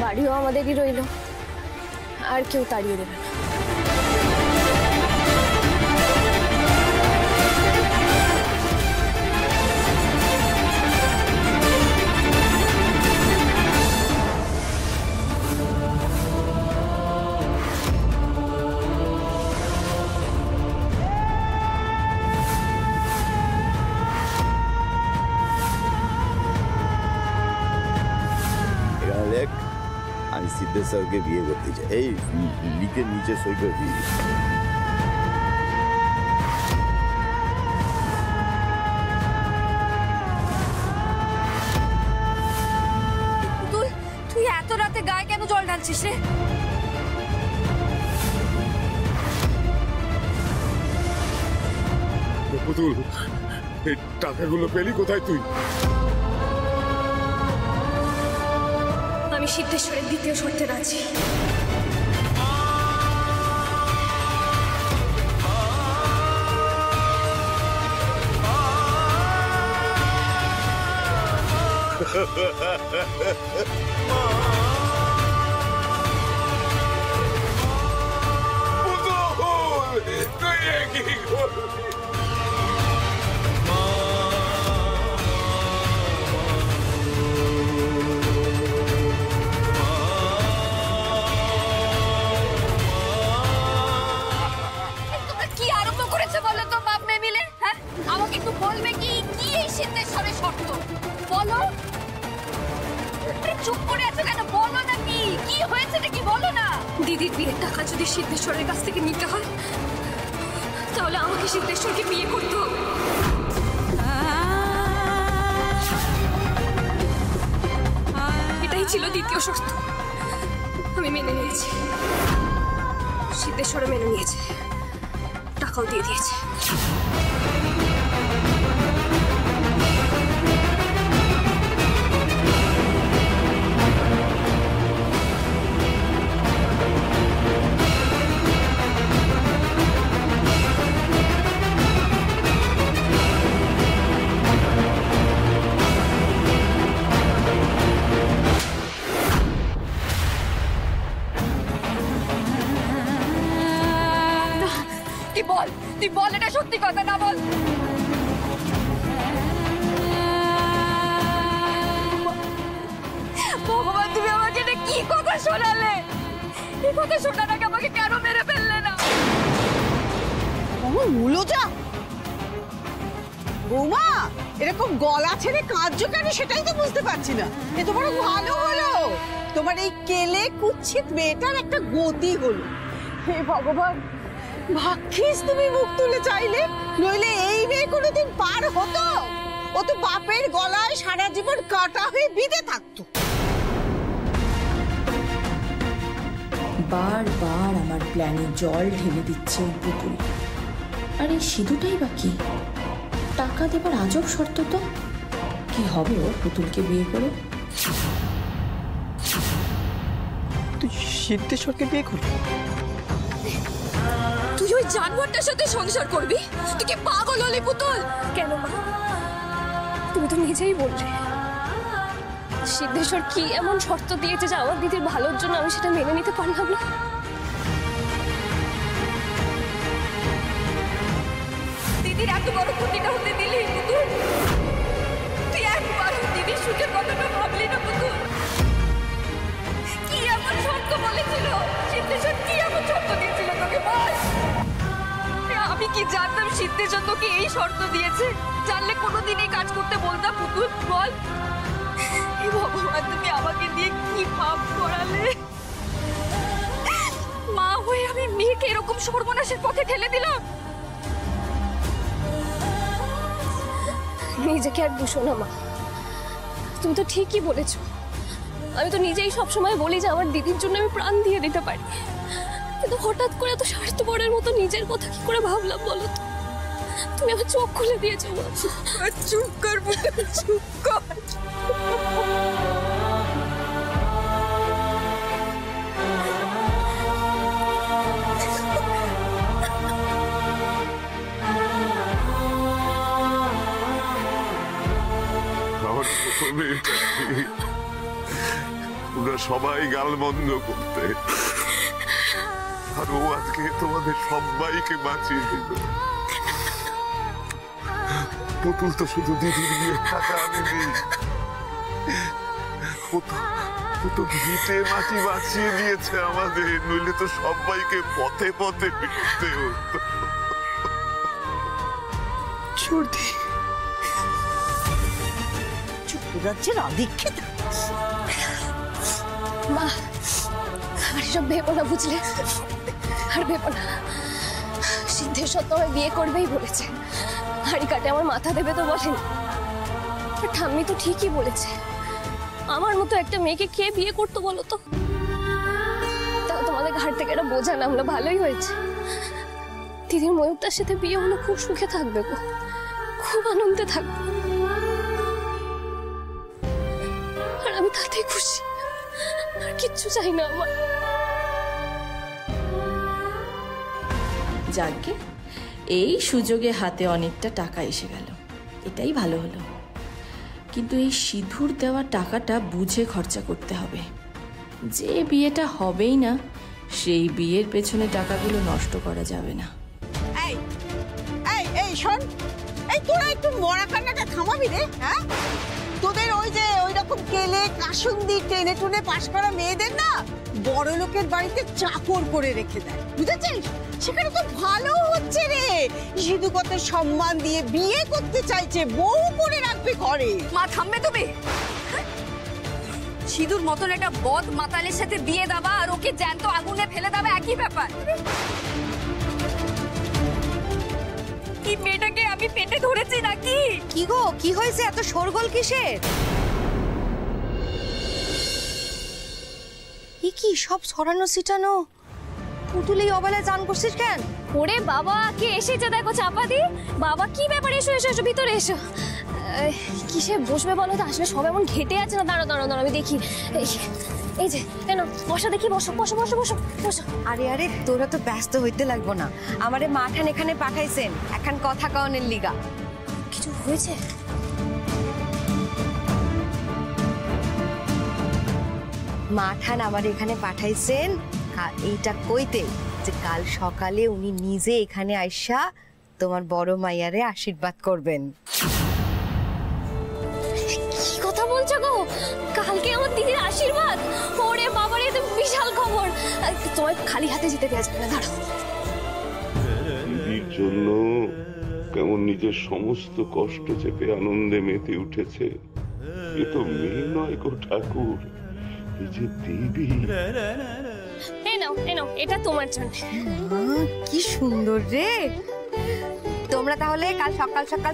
বাড়িও আমাদেরই রইল, আর কেউ তাড়িয়ে দেবে না। আমি সিদ্ধেশ্বরকে বিয়ে করতে চাই। এই লিখে নিচে সই করে দিই। তুই এত রাতে গায়ে কেন জল ঢালছিস রে? পুতুল, এই টাকাগুলো পেলি কোথায় তুই? আমি সিদ্ধেশ্বরের দ্বিতীয় শর্তে রাজি। দিদির বিয়ের টাকা যদি সিদ্ধেশ্বরের কাছ থেকে নিতে হয়, তাহলে আমাকে সিদ্ধেশ্বরকে বিয়ে করতে হবে। এটাই ছিল দ্বিতীয় শর্ত। আমি মেনে নিয়েছি, সিদ্ধেশ্বরও মেনে নিয়েছে, টাকাও দিয়ে দিয়েছে। তুই বল, এটা সত্যি কথা না? বল। ভগবান, তুমি আমাকে এটা কি কথা শোনালে? এই কথা শোনার আগে আমাকে কেন মেরে ফেললে না? মূলটা বৌমা এরকম গলা ছেড়ে কাঁদছো কেন সেটাই তো বুঝতে পারছি না। এ তো বড় ভালো হলো, তোমার এই কেলে কুচ্ছিত মেয়েটার একটা গতি হলো। হে ভগবান, ভাগ্যিস তুমি মুখ তুলে চাইলে, নইলে এই মেয়ে কোনোদিন পার হতো? ও তো বাপের গলায় সারা জীবন কাটা হয়ে বিঁধে থাকতো। বারবার আমার প্ল্যানে জল ঢেলে দিচ্ছে এই পুতুল। আর এই সিধুটাই বা কি? টাকা দেবার আজব শর্ত তো। কি হবে ও পুতুলকে বিয়ে করে? তুই সিদ্ধেশ্বরকে বিয়ে করবি? তুই ওই জানোয়ারটার সাথে সংসার করবি? তুই কি পাগল হলি পুতুল? কেন মা, তুমি তো নিজেই বললে সিদ্ধেশ্বর কি এমন শর্ত দিয়েছে যে আমার দিদির ভালোর জন্য আমি সেটা মেনে নিতে পারলাম না? দিদির এত বড় ক্ষতিটা হতে দিলি পুতুল? তুই একবার দিদির সুখের কথাটা ভাবলি না পুতুল? কি এমন শর্ত বলেছিল সিদ্ধেশ্বর? কি এমন শর্ত দিয়েছিল তোকে বল? আমি কি জানতাম সিদ্ধেশ্বর তোকে এই শর্ত দিয়েছে? জানলে কোনোদিন এই কাজ করতে বলতাম পুতুল? বল। ভগবান, তুমি আমাকে দিয়ে কি পাপ করালে? মা হয়ে আমি মেয়েকে এরকম সর্বনাশের পথে ঠেলে দিলাম। নিজেকে আর দুশো না মা, তুমি তো ঠিকই বলেছো। আমি তো নিজেই সবসময় বলি যে আমার দিদির জন্য আমি প্রাণ দিয়ে দিতে পারি, কিন্তু হঠাৎ করে এত স্বার্থপরের মতো নিজের কথা কি করে ভাবলাম বলো তো? তুমি আমার চোখ খুলে দিয়েছো মা। চুপ কর পুতুল, চুপ কর। তোমরা সবাই গালমন্দ করতে, আর ও আজকে তোমাদের সবাইকে বাঁচিয়ে দিল। পুতুল তো শুধু দিদির বিয়ের টাকা আনেনি, ও তো ভিটে মাটি বাঁচিয়ে দিয়েছে আমাদের, নইলে তো সবাইকে পথে পথে ফিরতে হতো। সর্দি চুপরাজ্যের আধিক্যে মা, আর সব ভেবো না, বুঝলে? আর ভেবো না, সিদ্ধেশ্বর তো আমায় বিয়ে করবেই বলেছে। হাড়ি কাটে আমার মাথা দেবে তো বলেনি। আর ঠাম্মি তো ঠিকই বলেছে, আমার মতো একটা মেয়েকে কে বিয়ে করতো বলো তো? তাও তোমাদের ঘাট থেকে একটা বোঝা নামলো, ভালোই হয়েছে। দিদির ময়ূরটার সাথে বিয়ে হলো, খুব সুখে থাকবে গো, খুব আনন্দে থাকবে। আর আমি তাতেই খুশি, আর কিচ্ছু চাই না আমার। যাকে এই সুযোগে হাতে অনেকটা টাকা এসে গেল, এটাই ভালো হলো। কিন্তু এই সিঁদুর দেওয়া টাকাটা বুঝে খরচা করতে হবে। যে বিয়েটা হবেই না, সেই বিয়ের পেছনে টাকাগুলো নষ্ট করা যাবে না। এই এই এই শোন, এই তোরা একটু মরা কান্নাটা থামাবি রে? হ্যাঁ, তোদের ওই যে ওই রকম কেলে কাসুন্দি টেনে টুনে পাশ করা মেয়েদের না বড় লোকের বাড়িতে চাকর করে রেখে দেয়, বুঝেছিস? সেখানে তো ভালো হচ্ছে রে, সিধুকতে সম্মান দিয়ে বিয়ে করতে চাইছে, বউ করে রাখবে ঘরে। মা থামবে তুমি? সিঁদুর মতন একটা বদ মাতালের সাথে বিয়ে দেওয়া আর ওকে জ্যান্ত আগুনে ফেলে দেওয়া একই ব্যাপার। কি মেয়েটাকে আমি পেটে ধরেছি নাকি? কি গো, কি হয়েছে? এত শোরগোল কিসের? কি সব ছড়ানো ছিটানো? পুতুল এই অবেলায় চান করছিস কেন? ওরে বাবা, কে এসেছে দেখো চাপা দি। বাবা কি ব্যাপার, এসো এসো এসো, ভিতরে এসো। কিসে বসবে বলো তো? আসলে সব এমন ঘেটে আছে না। দাঁড়ো দাঁড়ো দাঁড়ো, আমি দেখি। এই যে কেন বসা দেখি, বসো বসো বসো বসো বসো। আরে আরে, তোরা তো ব্যস্ত হইতে লাগবো না। আমারে মাঠান এখানে পাঠাইছেন এখন কথা কওনের লিগা। কিছু হয়েছে? মাঠান আমার এখানে পাঠাইছেন এইটা কইতে যে কাল সকালে উনি নিজে এখানে আইসা তোমার বড় মাইয়ারে আশীর্বাদ করবেন। কি কথা বলছো গো? কালকে আমার দিদির আশীর্বাদ? ওরে বাবারে, তো বিশাল খবর। তোমায় খালি হাতে যেতে দেওয়া যাবে না, দাঁড়াও। দিদির জন্য কেমন নিজের সমস্ত কষ্ট চেপে আনন্দে মেতে উঠেছে। এ তো মেয়ে নয় গো ঠাকুর, এই যে দেবী। এই নাও এই নাও, এটা তোমার জন্য। কি সুন্দর রে। তোমরা তাহলে কাল সকাল সকাল